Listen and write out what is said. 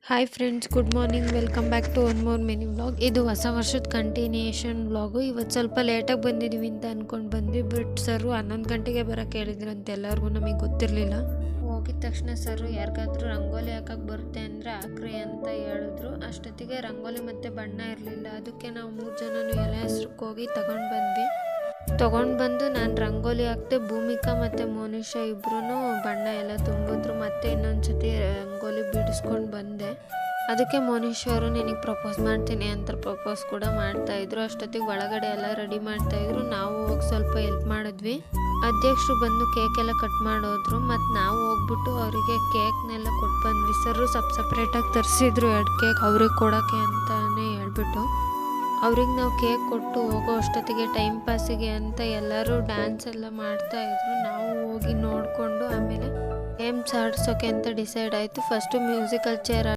Hi friends, good morning. Welcome back to one more mini vlog. ಇದು ಹೊಸ ವರ್ಷದ continuation vlog. ಇವತ್ತು ಸ್ವಲ್ಪ ಲೇಟಾಗಿ ಬಂದಿದ್ದೀವಿ ಅಂತ ಅಂದ್ಕೊಂಡು ಬಂದ್ವಿ. ಬಟ್ ಸರು 11 ಗಂಟೆಗೆ ಬರೋಕ್ಕೆ ಹೇಳಿದ್ರಂತೆ. ಎಲ್ಲರಿಗೂ ನಮಗೆ ಗೊತ್ತಿರಲಿಲ್ಲ. ಹೋಗಿದ ತಕ್ಷಣ ಸರು ಯಾರಿಗಾದ್ರೂ ರಂಗೋಲಿ ಹಾಕಕ್ಕೆ ಬರುತ್ತೆ ಅಂದರೆ ಹಾಕ್ರಿ ಅಂತ ಹೇಳಿದ್ರು. ಅಷ್ಟೊತ್ತಿಗೆ ರಂಗೋಲಿ ಮತ್ತು ಬಣ್ಣ ಇರಲಿಲ್ಲ. ಅದಕ್ಕೆ ನಾವು 3 ಜನನು ಎಲೆ ಹಸ್ರಕ್ಕೆ ಹೋಗಿ ತೊಗೊಂಡು ಬಂದು ನಾನು ರಂಗೋಲಿ ಹಾಕ್ತೆ. ಭೂಮಿಕಾ ಮತ್ತು ಮೋನಿಶಾ ಇಬ್ಬರೂ ಬಣ್ಣ ಎಲ್ಲ ತುಂಬಿದ್ರು. ಮತ್ತೆ ಇನ್ನೊಂದು ಸತಿ ರಂಗೋಲಿ ಬಿಡಿಸ್ಕೊಂಡು ಬಂದೆ. ಅದಕ್ಕೆ ಮೋನಿಶಾ ಅವರು ನಿನಗೆ ಪ್ರಪೋಸ್ ಮಾಡ್ತೀನಿ ಅಂತ ಪ್ರಪೋಸ್ ಕೂಡ ಮಾಡ್ತಾಯಿದ್ರು. ಅಷ್ಟೊತ್ತಿಗೆ ಒಳಗಡೆ ಎಲ್ಲ ರೆಡಿ ಮಾಡ್ತಾಯಿದ್ರು. ನಾವು ಹೋಗಿ ಸ್ವಲ್ಪ ಹೆಲ್ಪ್ ಮಾಡಿದ್ವಿ. ಅಧ್ಯಕ್ಷರು ಬಂದು ಕೇಕ್ ಎಲ್ಲ ಕಟ್ ಮಾಡೋದ್ರು. ಮತ್ತು ನಾವು ಹೋಗ್ಬಿಟ್ಟು ಅವರಿಗೆ ಕೇಕ್ನೆಲ್ಲ ಕೊಟ್ಟು ಬಂದ್ವಿ. ಸರು ಸಪ್ರೇಟಾಗಿ ತರಿಸಿದ್ರು 2 ಕೇಕ್ ಅವ್ರಿಗೆ ಕೊಡೋಕ್ಕೆ ಅಂತಲೇ ಹೇಳ್ಬಿಟ್ಟು. ಅವ್ರಿಗೆ ನಾವು ಕೇಕ್ ಕೊಟ್ಟು ಹೋಗೋ ಅಷ್ಟೊತ್ತಿಗೆ ಟೈಮ್ ಪಾಸಿಗೆ ಅಂತ ಎಲ್ಲರೂ ಡ್ಯಾನ್ಸ್ ಎಲ್ಲ ಮಾಡ್ತಾಯಿದ್ರು. ನಾವು ಹೋಗಿ ನೋಡಿಕೊಂಡು ಆಮೇಲೆ ಗೇಮ್ಸ್ ಆಡಿಸೋಕೆ ಅಂತ ಡಿಸೈಡ್ ಆಯಿತು. First musical chair